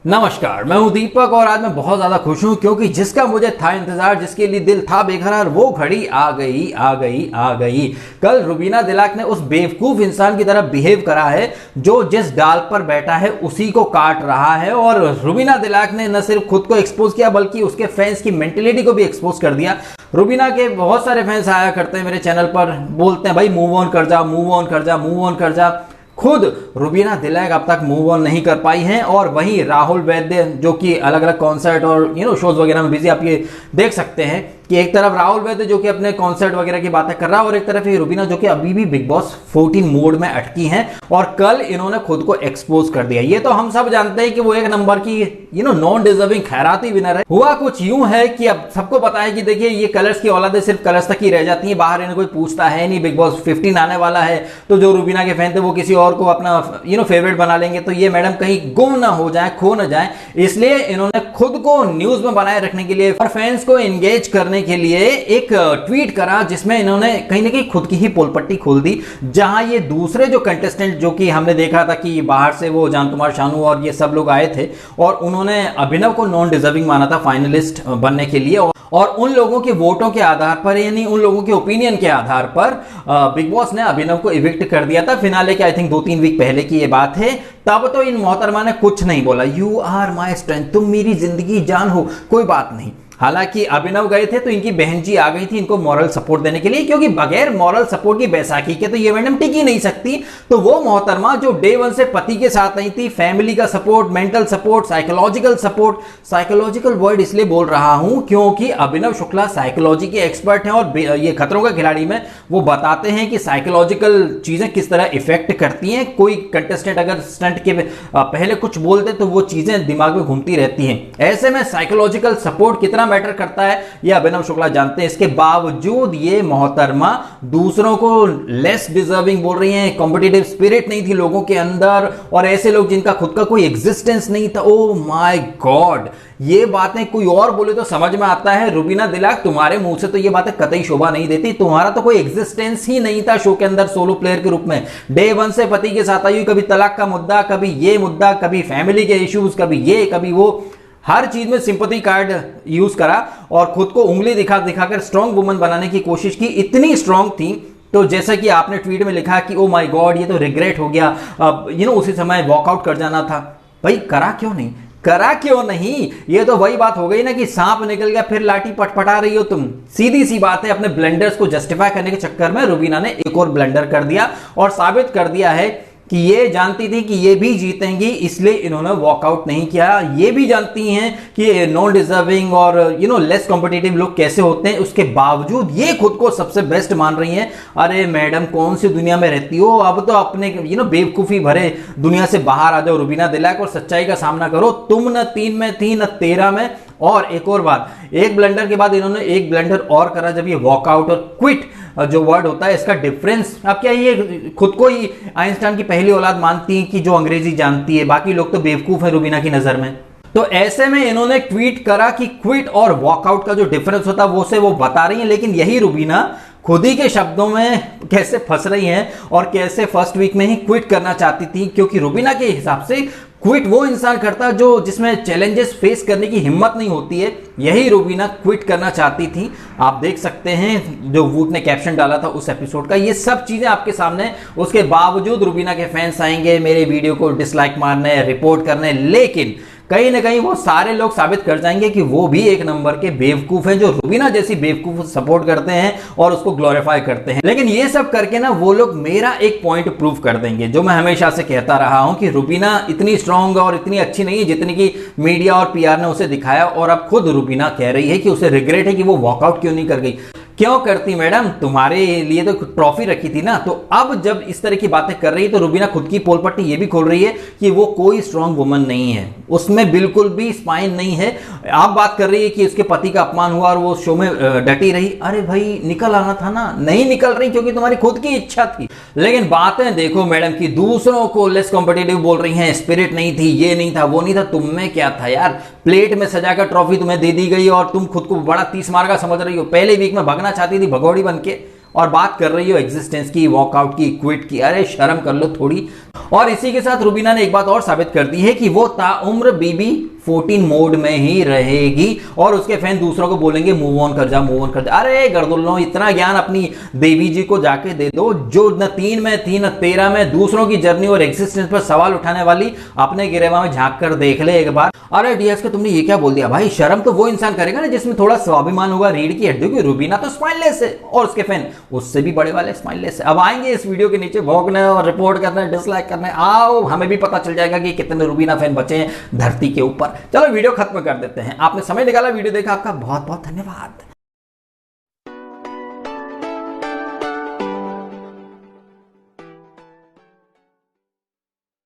नमस्कार, मैं हूं दीपक और आज मैं बहुत ज्यादा खुश हूं क्योंकि जिसका मुझे था इंतजार, जिसके लिए दिल था बेकरार, वो घड़ी आ गई। कल रुबीना दिलाक ने उस बेवकूफ इंसान की तरह बिहेव करा है जो जिस डाल पर बैठा है उसी को काट रहा है। और रुबीना दिलाक ने न सिर्फ खुद को एक्सपोज किया बल्कि उसके फैंस की मेंटेलिटी को भी एक्सपोज कर दिया। रुबीना के बहुत सारे फैंस आया करते हैं मेरे चैनल पर, बोलते हैं भाई मूव ऑन कर जा, मूव ऑन कर जा, मूव ऑन कर जा। खुद रुबीना दिलाक अब तक मूव ऑन नहीं कर पाई हैं और वहीं राहुल वैद्य जो कि अलग अलग कॉन्सर्ट और शोज वगैरह में बिजी, आप ये देख सकते हैं कि एक तरफ राहुल वैद्य जो कि अपने कॉन्सर्ट वगैरह की बातें कर रहा है और एक तरफ ये रुबीना जो कि अभी भी बिग बॉस 14 मोड में अटकी हैं और कल इन्होंने खुद को एक्सपोज कर दिया। ये तो हम सब जानते हैं कि वो एक नंबर की नॉन डिजर्विंग खैराती विनर है। हुआ कुछ यूं है कि अब सबको पता है कि देखिए ये कलर्स की औलादे सिर्फ कलर्स तक ही रह जाती हैं, बाहर इन्हें कोई पूछता है नहीं। बिग बॉस 15 आने वाला है तो जो रुबीना के फैन थे वो किसी और को अपना फेवरेट बना लेंगे, तो ये मैडम कहीं गुम ना हो जाए, खो ना जाए, इसलिए इन्होंने खुद को न्यूज में बनाए रखने के लिए और फैंस को एंगेज करने के लिए एक ट्वीट करा जिसमें इन्होंने कहीं ना कहीं खुद की ही पोल पट्टी खोल दी। जहां ये दूसरे जो कंटेस्टेंट जो कि हमने देखा था कि बाहर से वो जान कुमार शानू और ये सब लोग आए थे और उन्होंने अभिनव को नॉन डिजर्विंग माना था फाइनलिस्ट बनने के लिए, और उन लोगों के वोटों के आधार पर यानी उन लोगों के ओपिनियन के आधार पर बिग बॉस ने अभिनव को इविक्ट कर दिया था। फिनाले के आई थिंक 2-3 वीक पहले की ये बात है। तब तो इन मोहतरमा ने कुछ नहीं बोला, यू आर माई स्ट्रेंथ, तुम मेरी जिंदगी जान हो, कोई बात नहीं। हालांकि अभिनव गए थे तो इनकी बहन जी आ गई थी इनको मॉरल सपोर्ट देने के लिए, क्योंकि बगैर मॉरल सपोर्ट की बैसाखी के तो ये मैडम टिक ही नहीं सकती। तो वो मोहतरमा जो डे 1 से पति के साथ नहीं थी, फैमिली का support, mental support, psychological support, psychological word इसलिए बोल रहा हूं क्योंकि अभिनव शुक्ला साइकोलॉजी के एक्सपर्ट हैं और ये खतरों का खिलाड़ी में वो बताते हैं कि साइकोलॉजिकल चीजें किस तरह इफेक्ट करती हैं। कोई कंटेस्टेंट अगर स्टंट के पहले कुछ बोलते तो वो चीजें दिमाग में घूमती रहती हैं। ऐसे में साइकोलॉजिकल सपोर्ट कितना मैटर करता है ये अभिनव शुक्ला जानते हैं। इसके बावजूद ये मोहतरमा दूसरों को लेस डिजर्विंग बोल रही हैं, कॉम्पिटिटिव स्पिरिट नहीं थी लोगों के अंदर और ऐसे लोग जिनका खुद का कोई एग्जिस्टेंस नहीं था। ओ माय गॉड, ये बातें कोई और बोले तो समझ में आता है। रुबीना दिलाक तुम्हारे मुंह से तो ये बातें कतई शोभा नहीं देती, तुम्हारा तो कोई एग्जिस्टेंस ही नहीं था शो के अंदर सोलो प्लेयर के रूप में। डे 1 से पति के साथ आई, कभी तलाक का मुद्दा, कभी ये मुद्दा, कभी फैमिली के इश्यूज, कभी ये कभी वो, हर चीज में सिंपैथी कार्ड यूज करा और खुद को उंगली दिखाकर स्ट्रॉन्ग वुमन बनाने की कोशिश की। इतनी स्ट्रॉन्ग थी तो जैसा कि आपने ट्वीट में लिखा कि ओ माय गॉड ये तो रिग्रेट हो गया, उसी समय वॉकआउट कर जाना था। भाई करा क्यों नहीं? ये तो वही बात हो गई ना कि सांप निकल गया फिर लाठी पटपटा रही हो तुम। सीधी सी बात है, अपने ब्लंडर्स को जस्टिफाई करने के चक्कर में रुबीना ने एक और ब्लंडर कर दिया और साबित कर दिया है कि ये जानती थी कि ये भी जीतेंगी, इसलिए इन्होंने वॉकआउट नहीं किया। ये भी जानती हैं कि नॉन डिजर्विंग और लेस कॉम्पिटिटिव लोग कैसे होते हैं, उसके बावजूद ये खुद को सबसे बेस्ट मान रही हैं। अरे मैडम कौन सी दुनिया में रहती हो? अब तो अपने बेवकूफी भरे दुनिया से बाहर आ जाओ रुबीना दिलाक और सच्चाई का सामना करो। तुम न 3 में थी न 13 में। और एक और बात, एक ब्लंडर के बाद इन्होंने एक ब्लंडर और करा जब ये वॉकआउट और क्विट जो वर्ड होता है इसका डिफरेंस। अब क्या ये खुद को ही आइंस्टाइन की पहली औलाद मानती है कि जो अंग्रेजी जानती है, बाकी लोग तो बेवकूफ है रुबीना की नजर में। तो ऐसे में इन्होंने ट्वीट करा कि क्विट और वॉकआउट का जो डिफरेंस होता है वो बता रही है, लेकिन यही रुबीना खुद ही के शब्दों में कैसे फंस रही हैं और कैसे फर्स्ट वीक में ही क्विट करना चाहती थी। क्योंकि रुबीना के हिसाब से क्विट वो इंसान करता जो जिसमें चैलेंजेस फेस करने की हिम्मत नहीं होती है, यही रुबीना क्विट करना चाहती थी। आप देख सकते हैं जो वूट ने कैप्शन डाला था उस एपिसोड का, ये सब चीजें आपके सामने। उसके बावजूद रुबीना के फैंस आएंगे मेरे वीडियो को डिसलाइक मारने, रिपोर्ट करने, लेकिन कहीं ना कहीं वो सारे लोग साबित कर जाएंगे कि वो भी एक नंबर के बेवकूफ हैं जो रुबीना जैसी बेवकूफ सपोर्ट करते हैं और उसको ग्लोरीफाई करते हैं। लेकिन ये सब करके ना वो लोग मेरा एक पॉइंट प्रूव कर देंगे जो मैं हमेशा से कहता रहा हूं कि रुबीना इतनी स्ट्रांग और इतनी अच्छी नहीं है जितनी की मीडिया और पीआर ने उसे दिखाया। और अब खुद रुबीना कह रही है कि उसे रिग्रेट है कि वो वॉकआउट क्यों नहीं कर गई। क्यों करती मैडम? तुम्हारे लिए तो ट्रॉफी रखी थी ना। तो अब जब इस तरह की बातें कर रही है तो रुबीना खुद की पोल पट्टी ये भी खोल रही है कि वो कोई स्ट्रांग वुमन नहीं है, उसमें बिल्कुल भी स्पाइन नहीं है। आप बात कर रही है कि उसके पति का अपमान हुआ और वो शो में डटी रही। अरे भाई निकल आना था ना, नहीं निकल रही क्योंकि तुम्हारी खुद की इच्छा थी। लेकिन बातें देखो मैडम कि दूसरों को लेस कॉम्पिटिटिव बोल रही हैं, स्पिरिट नहीं थी, ये नहीं था, वो नहीं था। तुम में क्या था यार? प्लेट में सजाकर ट्रॉफी तुम्हें दे दी गई और तुम खुद को बड़ा 30 मार का समझ रही हो। पहले वीक में भागना चाहती थी भगौड़ी बन के और बात कर रही हो एग्जिस्टेंस की, वॉकआउट की, क्विट की। अरे शर्म कर लो थोड़ी। और इसी के साथ रुबीना ने एक बात और साबित कर दी है कि वो ताउम्र बीबी 14 मोड में ही रहेगी और उसके फैन दूसरों को बोलेंगे मूव ऑन कर जा, मूव ऑन कर जा। अरे गर्दुल्लो, इतना ज्ञान अपनी देवी जी को जाके दे दो जो न 3 में थी न 13 में। दूसरों की जर्नी और एग्जिस्टेंस पर सवाल उठाने वाली अपने गिरेवा में झांक कर देख ले एक बार। अरे डीएस के तुमने ये क्या बोल दिया भाई? शर्म तो वो इंसान करेगा ना जिसमें थोड़ा स्वाभिमान होगा, रीढ़ की हड्डी की। रुबीना तो स्माइललेस है और उसके फैन उससे भी बड़े वाले स्माइललेस है। अब आएंगे इस वीडियो के नीचे भौंकने और रिपोर्ट करने, डिसलाइक करने। आओ, हमें भी पता चल जाएगा कि कितने रुबीना फैन बचे हैं धरती के ऊपर। चलो वीडियो खत्म कर देते हैं। आपने समय निकाला, वीडियो देखा, आपका बहुत बहुत धन्यवाद।